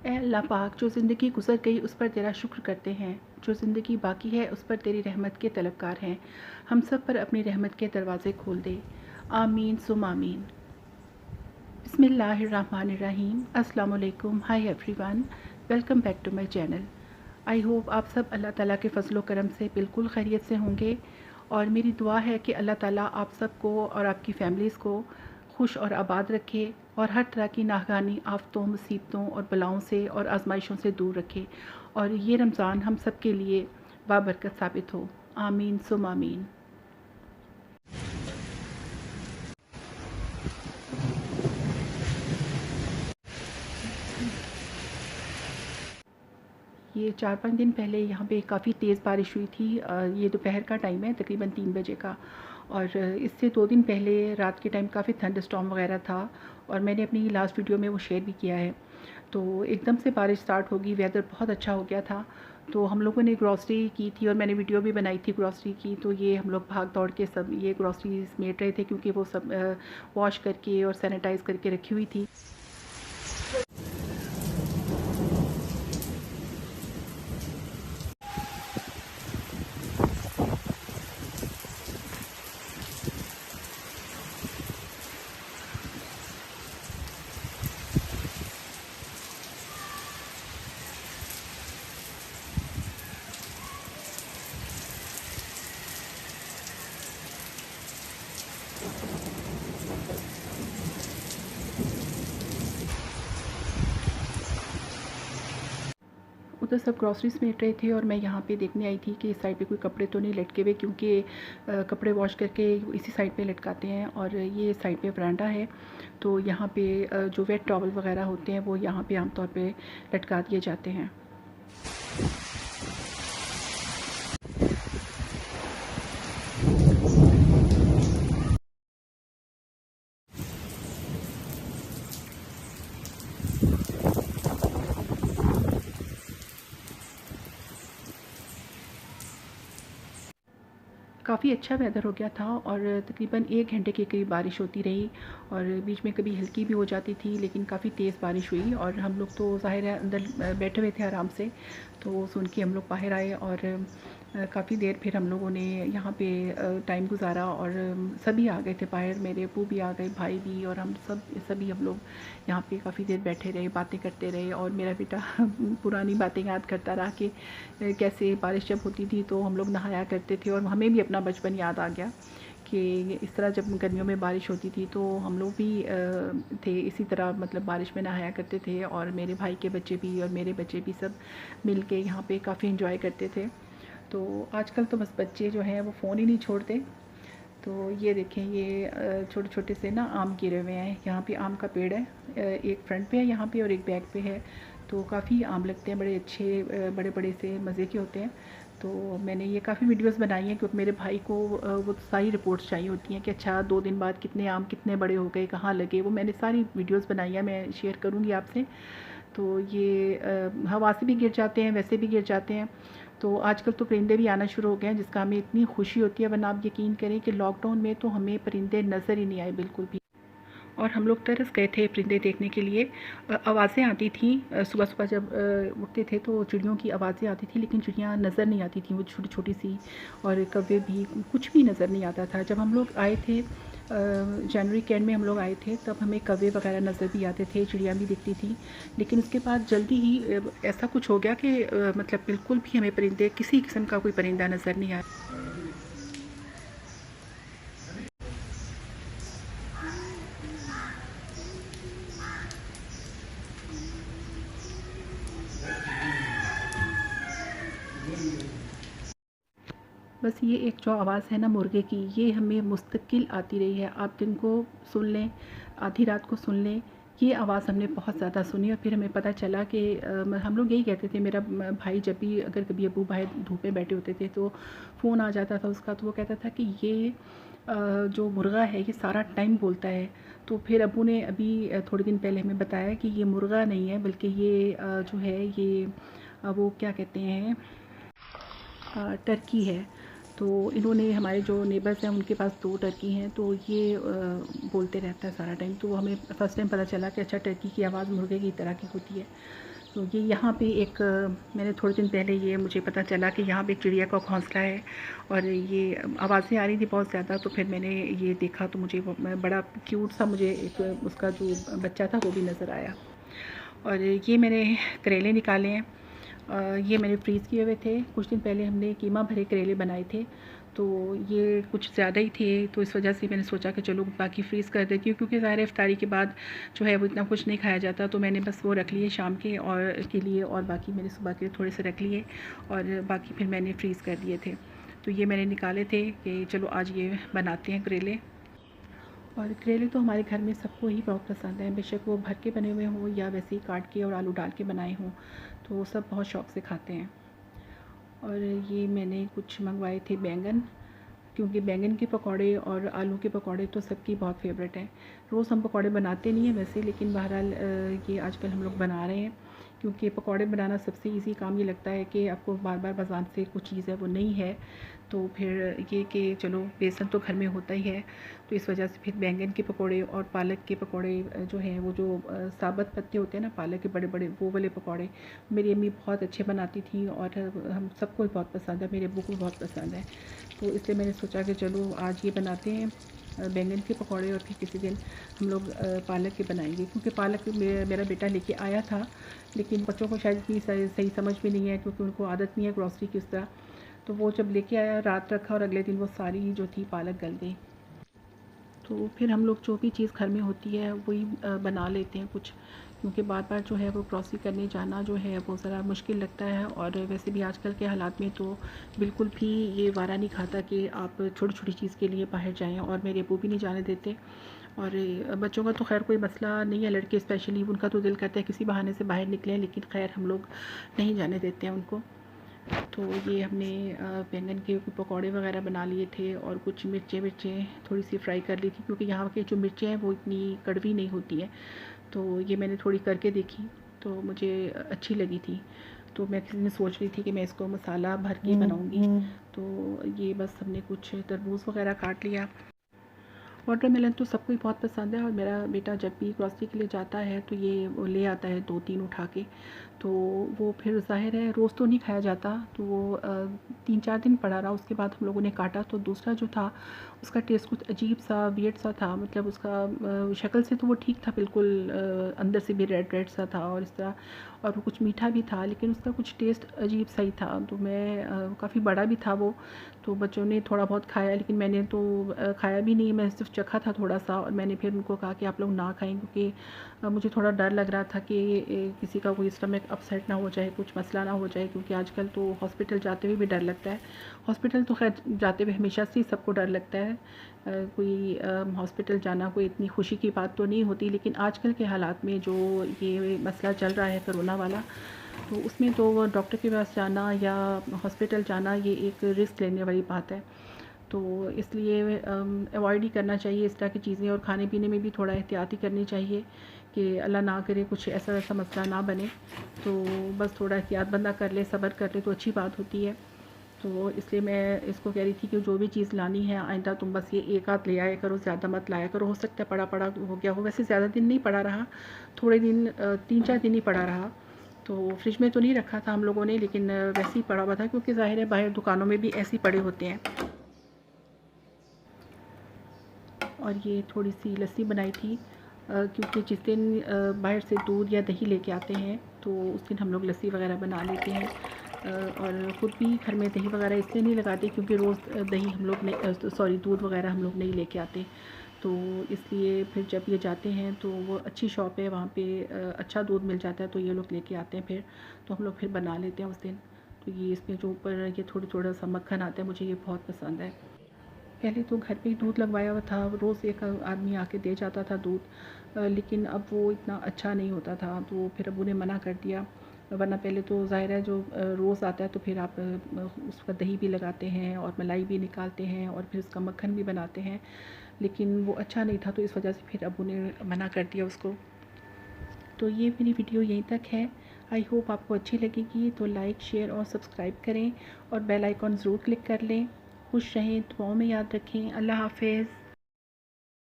ए अल्लाह पाक, जो ज़िंदगी गुज़र गई उस पर तेरा शुक्र करते हैं, जो ज़िंदगी बाकी है उस पर तेरी रहमत के तलबगार हैं। हम सब पर अपनी रहमत के दरवाज़े खोल दे। आमीन सुम आमीन। बिस्मिल्लाहिर्रहमानिर्रहीम। अस्सलाम वालेकुम। Hi everyone, welcome back to my channel. I hope आप सब अल्लाह ताला के फ़ज़ल व करम से बिल्कुल खैरियत से होंगे और मेरी दुआ है कि अल्लाह ताला आप सबको और आपकी फ़ैमिलीज़ को खुश और आबाद रखे और हर तरह की नागहानी आफ़तों, मुसीबतों और बलाओं से और आजमाइशों से दूर रखे और ये रमज़ान हम सब के लिए बाबरकत साबित हो। आमीन सुम आमीन। ये 4-5 दिन पहले यहाँ पे काफ़ी तेज़ बारिश हुई थी। ये दोपहर का टाइम है, तकरीबन 3 बजे का। और इससे 2 दिन पहले रात के टाइम काफ़ी थंडरस्टॉर्म वगैरह था और मैंने अपनी लास्ट वीडियो में वो शेयर भी किया है। तो एकदम से बारिश स्टार्ट होगी, वेदर बहुत अच्छा हो गया था। तो हम लोगों ने ग्रॉसरी की थी और मैंने वीडियो भी बनाई थी ग्रॉसरी की। तो ये हम लोग भाग दौड़ के सब ये ग्रॉसरी समेट रहे थे क्योंकि वो सब वॉश करके और सैनिटाइज़ करके रखी हुई थी। उधर सब ग्रॉसरी समेट रहे थे और मैं यहाँ पे देखने आई थी कि इस साइड पे कोई कपड़े तो नहीं लटके हुए, क्योंकि कपड़े वॉश करके इसी साइड पे लटकाते हैं और ये साइड पे बरांडा है। तो यहाँ पे जो वेट टॉवल वगैरह होते हैं वो यहाँ पे आमतौर पे लटका दिए जाते हैं। काफ़ी अच्छा वेदर हो गया था और तकरीबन 1 घंटे के करीब बारिश होती रही और बीच में कभी हल्की भी हो जाती थी, लेकिन काफ़ी तेज़ बारिश हुई और हम लोग तो ज़ाहिर है अंदर बैठे हुए थे आराम से। तो सुन के हम लोग बाहर आए और काफ़ी देर फिर हम लोगों ने यहाँ पे टाइम गुजारा और सभी आ गए थे बाहर। मेरे अब्बू भी आ गए, भाई भी, और हम सभी हम लोग यहाँ पे काफ़ी देर बैठे रहे, बातें करते रहे और मेरा बेटा पुरानी बातें याद करता रहा कि कैसे बारिश जब होती थी तो हम लोग नहाया करते थे और हमें भी अपना बचपन याद आ गया कि इस तरह जब गर्मियों में बारिश होती थी तो हम लोग भी थे इसी तरह, मतलब बारिश में नहाया करते थे और मेरे भाई के बच्चे भी और मेरे बच्चे भी सब मिल के यहाँ पे काफ़ी एंजॉय करते थे। तो आजकल तो बस बच्चे जो हैं वो फ़ोन ही नहीं छोड़ते। तो ये देखें, ये छोटे छोटे से ना आम गिरे हुए हैं। यहाँ पे आम का पेड़ है, एक फ्रंट पे है यहाँ पे और एक बैक पे है। तो काफ़ी आम लगते हैं, बड़े अच्छे बड़े बड़े से मज़े के होते हैं। तो मैंने ये काफ़ी वीडियोस बनाई हैं क्योंकि मेरे भाई को वो सारी रिपोर्ट्स चाहिए होती हैं कि अच्छा 2 दिन बाद कितने आम कितने बड़े हो गए, कहाँ लगे। वो मैंने सारी वीडियोस बनाई हैं, मैं शेयर करूँगी आपसे। तो ये हवा से भी गिर जाते हैं, वैसे भी गिर जाते हैं। तो आजकल तो परिंदे भी आना शुरू हो गए हैं, जिसका हमें इतनी खुशी होती है, वरना आप यकीन करें कि लॉकडाउन में तो हमें परिंदे नज़र ही नहीं आए बिल्कुल भी। और हम लोग तरस गए थे परिंदे देखने के लिए। आवाज़ें आती थी सुबह सुबह जब उठते थे तो चिड़ियों की आवाज़ें आती थी, लेकिन चिड़ियाँ नज़र नहीं आती थी, वो छोटी छोटी सी, और कौवे भी, कुछ भी नज़र नहीं आता था। जब हम लोग आए थे जनवरी के एंड में हम लोग आए थे, तब हमें कौवे वगैरह नज़र भी आते थे, चिड़ियाँ भी दिखती थी। लेकिन उसके बाद जल्दी ही ऐसा कुछ हो गया कि मतलब बिल्कुल भी हमें परिंदे, किसी किस्म का कोई परिंदा नज़र नहीं आया। बस ये एक जो आवाज़ है ना मुर्गे की, ये हमें मुस्तकिल आती रही है। आप दिन को सुन लें, आधी रात को सुन लें, ये आवाज़ हमने बहुत ज़्यादा सुनी और फिर हमें पता चला कि हम लोग यही कहते थे। मेरा भाई जब भी, अगर कभी अब्बू बाहर धूप में बैठे होते थे तो फ़ोन आ जाता था उसका, तो वो कहता था कि ये जो मुर्गा है ये सारा टाइम बोलता है। तो फिर अब्बू ने अभी थोड़े दिन पहले हमें बताया कि ये मुर्गा नहीं है, बल्कि ये जो है ये वो क्या कहते हैं, टर्की है। तो इन्होंने, हमारे जो नेबर्स हैं उनके पास 2 टर्की हैं, तो ये बोलते रहता है सारा टाइम। तो हमें फ़र्स्ट टाइम पता चला कि अच्छा टर्की की आवाज़ मुर्गे की तरह की होती है। तो ये यहाँ पे एक मैंने थोड़े दिन पहले ये मुझे पता चला कि यहाँ पे एक चिड़िया का घोंसला है और ये आवाज़ें आ रही थी बहुत ज़्यादा, तो फिर मैंने ये देखा तो मुझे बड़ा क्यूट सा मुझे एक उसका जो बच्चा था वो भी नज़र आया। और ये मैंने करेले निकाले हैं। ये मैंने फ्रीज़ किए हुए थे। कुछ दिन पहले हमने कीमा भरे करेले बनाए थे, तो ये कुछ ज़्यादा ही थे, तो इस वजह से मैंने सोचा कि चलो बाकी फ्रीज़ कर देती हूँ, क्योंकि ज़ाहिर है इफ्तारी के बाद जो है वो इतना कुछ नहीं खाया जाता। तो मैंने बस वो रख लिए शाम के और के लिए, और बाकी मैंने सुबह के लिए थोड़े से रख लिए और बाकी फिर मैंने फ्रीज़ कर दिए थे। तो ये मैंने निकाले थे कि चलो आज ये बनाते हैं करेले। और करेले तो हमारे घर में सबको ही बहुत पसंद है, बेशक वो भर के बने हुए हों या वैसे ही काट के और आलू डाल के बनाए हों, तो वो सब बहुत शौक़ से खाते हैं। और ये मैंने कुछ मंगवाए थे बैंगन, क्योंकि बैंगन के पकौड़े और आलू के पकौड़े तो सबकी बहुत फेवरेट हैं। रोज़ हम पकौड़े बनाते नहीं हैं वैसे, लेकिन बहरहाल ये आजकल हम लोग बना रहे हैं, क्योंकि पकौड़े बनाना सबसे इजी काम ये लगता है कि आपको बार बार बाज़ार से कुछ चीज़ है वो नहीं है, तो फिर ये कि चलो बेसन तो घर में होता ही है, तो इस वजह से फिर बैंगन के पकौड़े और पालक के पकौड़े जो हैं वो जो साबुत पत्ते होते हैं ना पालक के बड़े बड़े, वो वाले पकौड़े मेरी अम्मी बहुत अच्छे बनाती थी और हम सबको बहुत पसंद है, मेरे अब्बू को बहुत पसंद है। तो इसलिए मैंने सोचा कि चलो आज ये बनाते हैं बैंगन के पकौड़े, और फिर किसी दिन हम लोग पालक के बनाएंगे, क्योंकि पालक मेरा बेटा लेके आया था, लेकिन बच्चों को शायद इतनी सही समझ भी नहीं है, क्योंकि उनको आदत नहीं है ग्रॉसरी की उस तरह। तो वो जब लेके आया रात रखा और अगले दिन वो सारी जो थी पालक गल गई। तो फिर हम लोग जो भी चीज़ घर में होती है वही बना लेते हैं कुछ, क्योंकि बार बार जो है वो ग्रॉसरी करने जाना जो है वो ज़रा मुश्किल लगता है, और वैसे भी आजकल के हालात में तो बिल्कुल भी ये वारा नहीं खाता कि आप छोटी छोटी चीज़ के लिए बाहर जाएं, और मेरे अब्बू भी नहीं जाने देते। और बच्चों का तो खैर कोई मसला नहीं है, लड़के स्पेशली उनका तो दिल करता है किसी बहाने से बाहर निकलें, लेकिन खैर हम लोग नहीं जाने देते हैं उनको। तो ये हमने बैंगन के पकौड़े वगैरह बना लिए थे, और कुछ मिर्चें थोड़ी सी फ्राई कर ली थी, क्योंकि यहाँ की जो मिर्चें हैं वो इतनी कड़वी नहीं होती हैं। तो ये मैंने थोड़ी करके देखी तो मुझे अच्छी लगी थी, तो मैं किसी दिन सोच रही थी कि मैं इसको मसाला भर के बनाऊँगी। तो ये बस हमने कुछ तरबूज़ वगैरह काट लिया। वाटरमेलन तो सबको ही बहुत पसंद है, और मेरा बेटा जब भी ग्रॉसरी के लिए जाता है तो ये वो ले आता है 2-3 उठा के। तो वो फिर ज़ाहिर है रोज़ तो नहीं खाया जाता, तो वो 3-4 दिन पड़ा रहा, उसके बाद हम लोगों ने काटा तो दूसरा जो था उसका टेस्ट कुछ अजीब सा वियर्ड सा था, मतलब उसका शक्ल से तो वो ठीक था बिल्कुल, अंदर से भी रेड रेड सा था और इस तरह, और वो कुछ मीठा भी था, लेकिन उसका कुछ टेस्ट अजीब सा ही था। तो मैं काफ़ी बड़ा भी था वो, तो बच्चों ने थोड़ा बहुत खाया, लेकिन मैंने तो खाया भी नहीं, मैं सिर्फ चखा था थोड़ा सा, और मैंने फिर उनको कहा कि आप लोग ना खाएं, क्योंकि मुझे थोड़ा डर लग रहा था कि किसी का कोई स्टमक अपसेट ना हो जाए, कुछ मसला ना हो जाए, क्योंकि आजकल तो हॉस्पिटल जाते हुए भी डर लगता है। हॉस्पिटल तो खैर जाते हुए हमेशा से ही सबको डर लगता है, कोई हॉस्पिटल जाना कोई इतनी खुशी की बात तो नहीं होती, लेकिन आजकल के हालात में जो ये मसला चल रहा है कोरोना वाला, तो उसमें तो डॉक्टर के पास जाना या हॉस्पिटल जाना ये एक रिस्क लेने वाली बात है। तो इसलिए अवॉइड ही करना चाहिए इस तरह की चीज़ें, और खाने पीने में भी थोड़ा एहतियात ही करनी चाहिए कि अल्लाह ना करे कुछ ऐसा ऐसा मसला ना बने। तो बस थोड़ा एहतियात बंदा कर ले, सब्र कर ले तो अच्छी बात होती है। तो इसलिए मैं इसको कह रही थी कि जो भी चीज़ लानी है आइंदा तुम बस ये एक आध ले आया करो, ज़्यादा मत लाया करो। हो सकता है पड़ा पड़ा हो गया हो, वैसे ज़्यादा दिन नहीं पड़ा रहा, थोड़े दिन 3-4 दिन ही पड़ा रहा। तो फ्रिज में तो नहीं रखा था हम लोगों ने, लेकिन वैसे ही पड़ा हुआ था, क्योंकि ज़ाहिर है बाहर दुकानों में भी ऐसे ही पड़े होते हैं। और ये थोड़ी सी लस्सी बनाई थी, क्योंकि जिस दिन बाहर से दूध या दही लेके आते हैं तो उस दिन हम लोग लस्सी वगैरह बना लेते हैं, और ख़ुद भी घर में दही वगैरह इसलिए नहीं लगाते क्योंकि रोज़ दही हम लोग नहीं, सॉरी दूध वगैरह हम लोग नहीं लेके आते। तो इसलिए फिर जब ये जाते हैं तो वो अच्छी शॉप है वहाँ पे, अच्छा दूध मिल जाता है, तो ये लोग लेके आते हैं फिर, तो हम लोग फिर बना लेते हैं उस दिन। तो ये इसमें जो ऊपर ये थोड़ा सा मक्खन आता है, मुझे ये बहुत पसंद है। पहले तो घर पे ही दूध लगवाया हुआ था, रोज़ एक आदमी आके दे जाता था दूध, लेकिन अब वो इतना अच्छा नहीं होता था, तो फिर अब्बू ने मना कर दिया। वरना पहले तो ज़ाहिर है जो रोज़ आता है तो फिर आप उसका दही भी लगाते हैं और मलाई भी निकालते हैं और फिर उसका मक्खन भी बनाते हैं, लेकिन वो अच्छा नहीं था, तो इस वजह से फिर अब्बू ने मना कर दिया उसको। तो ये मेरी वीडियो यहीं तक है। आई होप आपको अच्छी लगेगी, तो लाइक शेयर और सब्सक्राइब करें और बेल आइकॉन ज़रूर क्लिक कर लें। खुश रहें, दुआओं में याद रखें। अल्लाह हाफ़िज़।